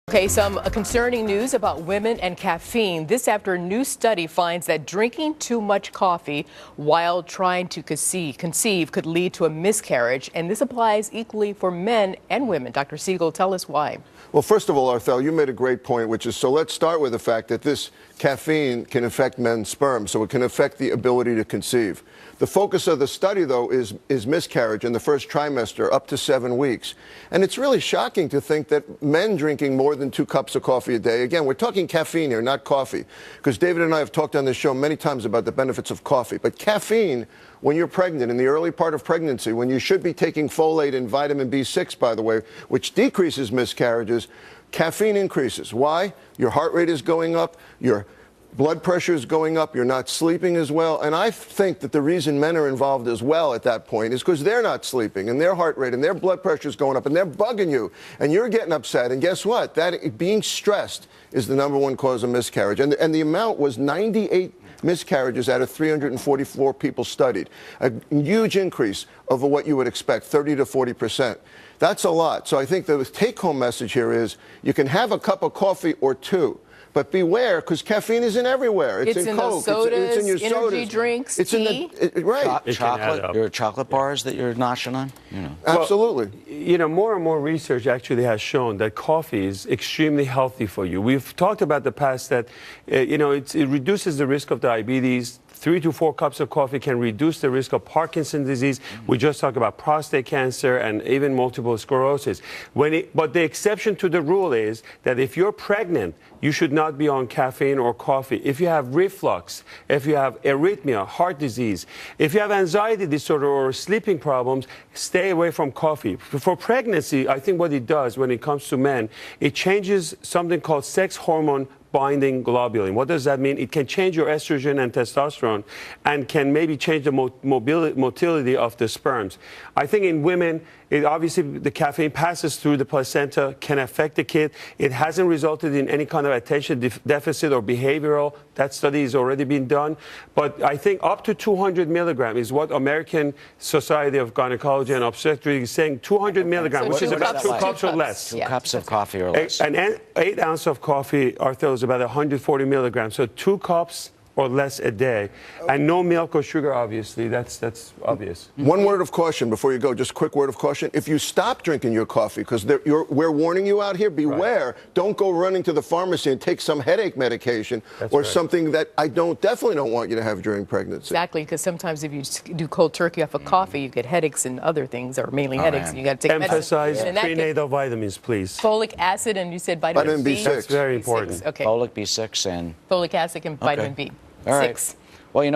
Okay, some concerning news about women and caffeine. This after a new study finds that drinking too much coffee while trying to conceive could lead to a miscarriage, and this applies equally for men and women. Dr. Siegel, tell us why. Well, first of all, Arthel, you made a great point, which is, so let's start with the fact that this caffeine can affect men's sperm, so it can affect the ability to conceive. The focus of the study, though, is miscarriage in the first trimester up to 7 weeks. And it's really shocking to think that men drinking more than 2 cups of coffee a day, again, we're talking caffeine here, not coffee, because David and I have talked on this show many times about the benefits of coffee. But caffeine, when you're pregnant, in the early part of pregnancy, when you should be taking folate and vitamin B6, by the way, which decreases miscarriages, caffeine increases. Why? Your heart rate is going up, your blood pressure is going up, you're not sleeping as well. And I think that the reason men are involved as well at that point is because they're not sleeping and their heart rate and their blood pressure is going up and they're bugging you and you're getting upset. And guess what? That being stressed is the #1 cause of miscarriage. And the amount was 98 miscarriages out of 344 people studied. A huge increase over what you would expect, 30 to 40%. That's a lot. So I think the take-home message here is you can have a cup of coffee or 2. But beware, because caffeine isn't everywhere. It's in Coke. Sodas, it's in your energy drinks, it's tea. Right. Chocolate. Your chocolate bars that you're noshing on? You know. Absolutely. Well, more and more research actually has shown that coffee is extremely healthy for you. We've talked about the past that, it reduces the risk of diabetes. 3 to 4 cups of coffee can reduce the risk of Parkinson's disease. We just talked about prostate cancer and even multiple sclerosis. But the exception to the rule is that if you're pregnant, you should not be on caffeine or coffee. If you have reflux, if you have arrhythmia, heart disease, if you have anxiety disorder or sleeping problems, stay away from coffee. For pregnancy, I think what it does when it comes to men, it changes something called sex hormone binding globulin. What does that mean? It can change your estrogen and testosterone and can maybe change the motility of the sperms. I think in women, obviously the caffeine passes through the placenta, can affect the kid. It hasn't resulted in any kind of attention deficit or behavioral. That study has already been done. But I think up to 200 milligrams is what American Society of Gynecology and Obstetrics is saying. 200 milligrams, which is about 2 cups or less. 2 cups of coffee or less. An 8 ounce of coffee, Arthel, is about 140 milligrams. So 2 cups or less a day, and no milk or sugar, obviously. That's obvious. One word of caution before you go, just a quick word of caution. If you stop drinking your coffee, because we're warning you out here, beware. Right. Don't go running to the pharmacy and take some headache medication something that I definitely don't want you to have during pregnancy. Exactly, because sometimes if you do cold turkey off of coffee, you get headaches and other things, or mainly headaches, and you got to take Emphasize medicine. prenatal vitamins, please. Folic acid, and you said vitamin B6. That's very important. Okay. Folic B6 and Folic acid and vitamin B6. All right.